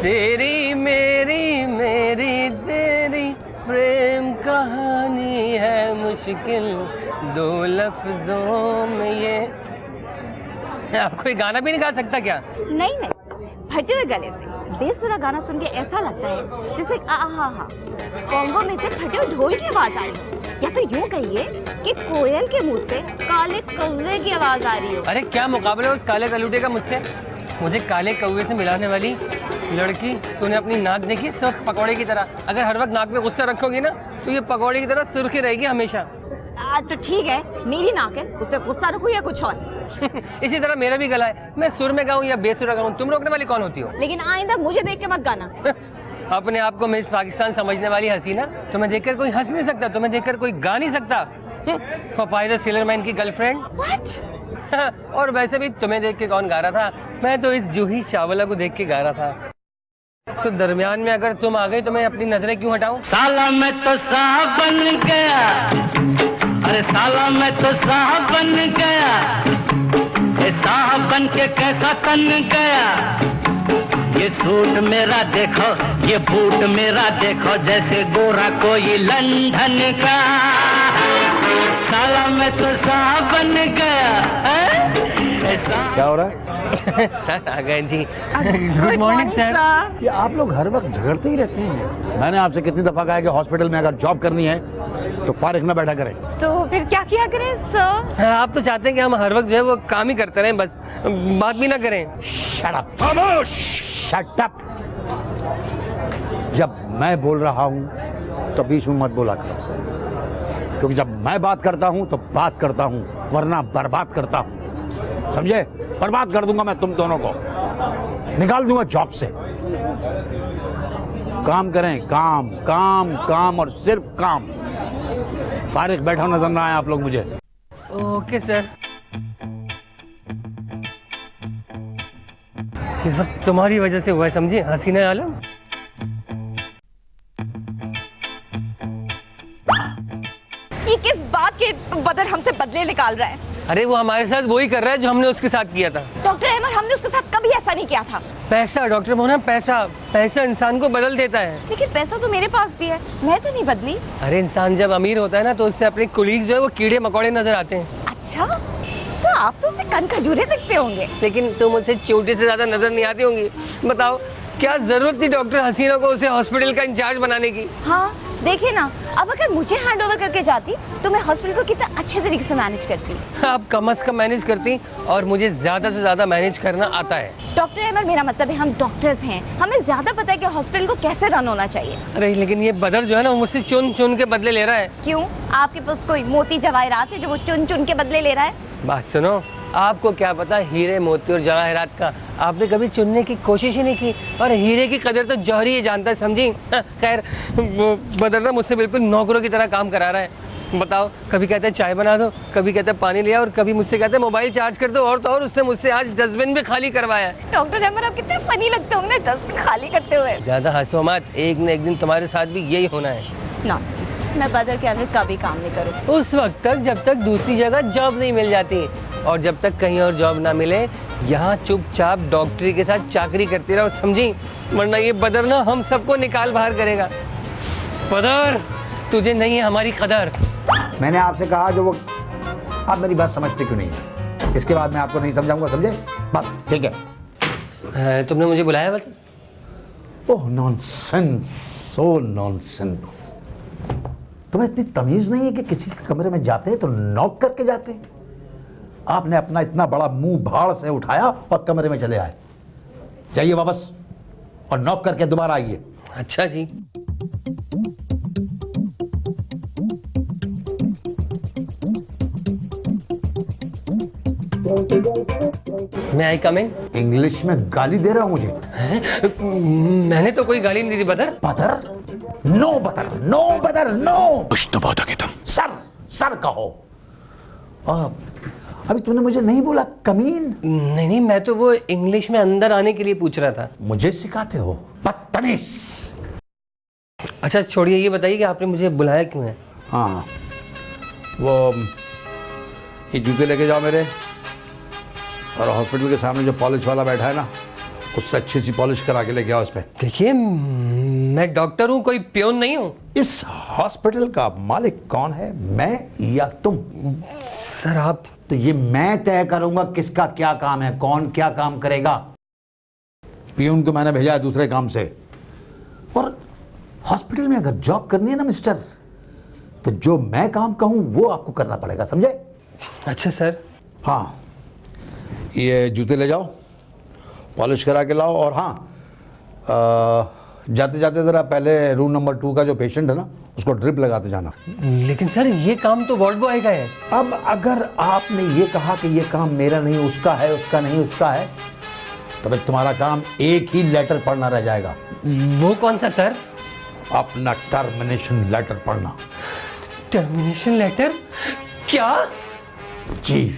तेरी मेरी मेरी तेरी प्रेम कहानी है मुश्किल दो लफ्जों में ये। आप कोई गाना भी नहीं गा सकता क्या? नहीं नहीं, फटे हुए गले से बेसुरा गाना सुन के ऐसा लगता है जैसे आहा हा कॉन्गो में से फटे हुए ढोल की आवाज आ रही हो, या फिर यूँ कहिए कि कोयल के मुंह से काले कौवे की आवाज आ रही हो। अरे क्या मुकाबला है उस काले कलूटे का मुझसे? मुझे काले कौवे से मिलाने वाली लड़की, तूने अपनी नाक देखी सिर्फ पकौड़े की तरह। अगर हर वक्त नाक में गुस्सा रखोगी ना तो ये पकौड़े की तरह सुर्खी रहेगी हमेशा। तो ठीक है, मेरी नाक है, उस पर गुस्सा रखूं या कुछ और? इसी तरह मेरा भी गला है, मैं सुर में गाऊं या बेसुरा गाऊं, तुम रोकने वाली कौन होती हो? लेकिन आइंदा मुझे देख के मत गाना। अपने आप को मिस पाकिस्तान समझने वाली हसीना, तुम्हें देखकर कोई हंस नहीं सकता, तुम्हें देखकर कोई गा नहीं सकता। फपाइदा सेलरमैन की गर्लफ्रेंड। What? और वैसे भी तुम्हें देख के कौन गा रहा था? मैं तो इस जूही चावला को देख के गा रहा था। तो दरमियान में अगर तुम आ गई तो मैं अपनी नजरें क्यों हटाऊं? साला मैं तो साहब बन गया, अरे साला मैं तो साहब बन गया, ये साहब बन के कैसा तन गया। ये सूट मेरा देखो, ये बूट मेरा देखो, जैसे गोरा कोई लंदन का। साला मैं तो साहब बन गया। क्या हो रहा है? सर आ गए जी। Good morning sir. ये आप लोग हर वक्त झगड़ते ही रहते हैं। मैंने आपसे कितनी दफा कहा है कि हॉस्पिटल में अगर जॉब करनी है तो फारिग ना बैठा करें। तो फिर क्या किया करें सर? आप तो चाहते हैं कि हम हर वक्त जो है वो काम ही करते रहें, बस बात भी ना करें। Shut up. खामोश। Shut up. जब मैं बोल रहा हूँ तो बीच में मत बोला करो, क्योंकि जब मैं बात करता हूँ तो बात करता हूँ, वरना बर्बाद करता हूँ, समझे? बर्बाद कर दूंगा मैं तुम दोनों को, निकाल दूंगा जॉब से। काम करें, काम काम काम और सिर्फ काम। फारिग बैठा नजर ना आए आप लोग मुझे। Okay sir. ये सब तुम्हारी वजह से हुआ है, समझी हसीना आलम। ये किस बात के बदर हमसे बदले निकाल रहा है? अरे वो हमारे साथ वही कर रहा है जो हमने उसके साथ किया था। डॉक्टर अहमद, हमने उसके साथ कभी ऐसा नहीं किया था। पैसा डॉक्टर मोहना, पैसा पैसा इंसान को बदल देता है। लेकिन पैसा तो मेरे पास भी है, मैं तो नहीं बदली। अरे इंसान जब अमीर होता है ना तो उससे अपने कुलीग जो है वो कीड़े मकोड़े नजर आते हैं। अच्छा, तो आप तो उससे कन खजूरे दिखते होंगे। लेकिन तुम उसे चोटी से ज्यादा नजर नहीं आती होंगी। बताओ क्या जरूरत थी डॉक्टर हसीना को उसे हॉस्पिटल का इंचार्ज बनाने की? हाँ देखिए ना, अब अगर मुझे हैंड ओवर करके जाती तो मैं हॉस्पिटल को कितना अच्छे तरीके से मैनेज करती। आप कम से कम मैनेज करती, और मुझे ज्यादा से ज्यादा मैनेज करना आता है। डॉक्टर अहमद, मेरा मतलब है हम डॉक्टर्स हैं, हमें ज्यादा पता है कि हॉस्पिटल को कैसे रन होना चाहिए। अरे लेकिन ये बदर जो है ना वो मुझसे चुन चुन के बदले ले रहा है। क्यों, आपके पास कोई मोती जवाहरात है जो वो चुन चुन के बदले ले रहा है? बात सुनो, आपको क्या पता हीरे मोती और जवाहरात का, आपने कभी चुनने की कोशिश ही नहीं की, और हीरे की कदर तो जौहरी ही जानता है, समझी? खैर वो बदर ना मुझसे बिल्कुल नौकरों की तरह काम करा रहा है। बताओ, कभी कहते हैं चाय बना दो, कभी कहते हैं पानी ले आओ, और कभी मुझसे कहते हैं मोबाइल चार्ज कर दो, और तो और उसने मुझसे आज डस्टबिन भी खाली करवाया है। डॉक्टर अहमद, आप कितने फनी लगते होंगे डस्टबिन खाली करते हुए। ज्यादा हंसो मत, एक न एक दिन तुम्हारे साथ भी यही होना है। नॉनसेंस, मैं बदर के अंदर कभी काम नहीं करूँ। उस वक्त तक जब तक दूसरी जगह जॉब नहीं मिल जाती, और जब तक कहीं और जॉब ना मिले यहाँ चुपचाप डॉक्टरी के साथ चाकरी करती रहो, समझी? वरना ये बदर ना हम सबको निकाल बाहर करेगा। बदर, तुझे नहीं है हमारी कदर। मैंने आपसे कहा जो वो, आप मेरी बात समझते क्यों नहीं? इसके बाद मैं आपको नहीं समझाऊंगा, समझे? बस ठीक है। तुमने मुझे बुलाया? बस ओह नॉनसेंस, सो नॉनसेंस। तुम्हें इतनी तमीज नहीं है कि किसी के कमरे में जाते हैं तो नॉक करके जाते हैं? आपने अपना इतना बड़ा मुंह भाड़ से उठाया और कमरे में चले आए। जाइए वापस और नॉक करके दोबारा आइए। अच्छा जी। मैं आई कम इन? इंग्लिश में गाली दे रहा हूं मुझे? मैंने तो कोई गाली नहीं दी। बदर? बदर? नो बदर, नो बदर, नो। कुछ तो बोलोगे तुम? सर, सर कहो। अभी तूने मुझे नहीं बोला कमीन? नहीं नहीं, मैं तो वो इंग्लिश में अंदर आने के लिए पूछ रहा था। मुझे सिखाते हो? बदतमीज। अच्छा छोड़िए, ये बताइए कि आपने मुझे बुलाया क्यों है? हाँ, वो ये जूते लेके जाओ मेरे, और हॉस्पिटल के सामने जो पॉलिश वाला बैठा है ना, उससे अच्छी सी पॉलिश करा के लेके आओ इसमें। देखिए मैं डॉक्टर हूँ, कोई प्योन नहीं हूँ। इस हॉस्पिटल का मालिक कौन है, मैं या तुम? सर आप तो ये मैं तय करूंगा किसका क्या काम है, कौन क्या काम करेगा। पियून को मैंने भेजा है दूसरे काम से, और हॉस्पिटल में अगर जॉब करनी है ना मिस्टर, तो जो मैं काम कहूं वो आपको करना पड़ेगा, समझे? अच्छा सर। हाँ, ये जूते ले जाओ, पॉलिश करा के लाओ, और हाँ जाते जाते ज़रा पहले रूम नंबर 2 का जो पेशेंट है ना, उसको ड्रिप लगाते जाना। लेकिन सर ये काम तो वार्ड बॉय का है। अब अगर आपने ये कहा कि ये काम मेरा नहीं, उसका है, उसका नहीं, उसका है, तो फिर तुम्हारा काम एक ही लेटर पढ़ना रह जाएगा। वो कौन सा सर? अपना टर्मिनेशन लेटर पढ़ना। Termination letter? क्या? जी।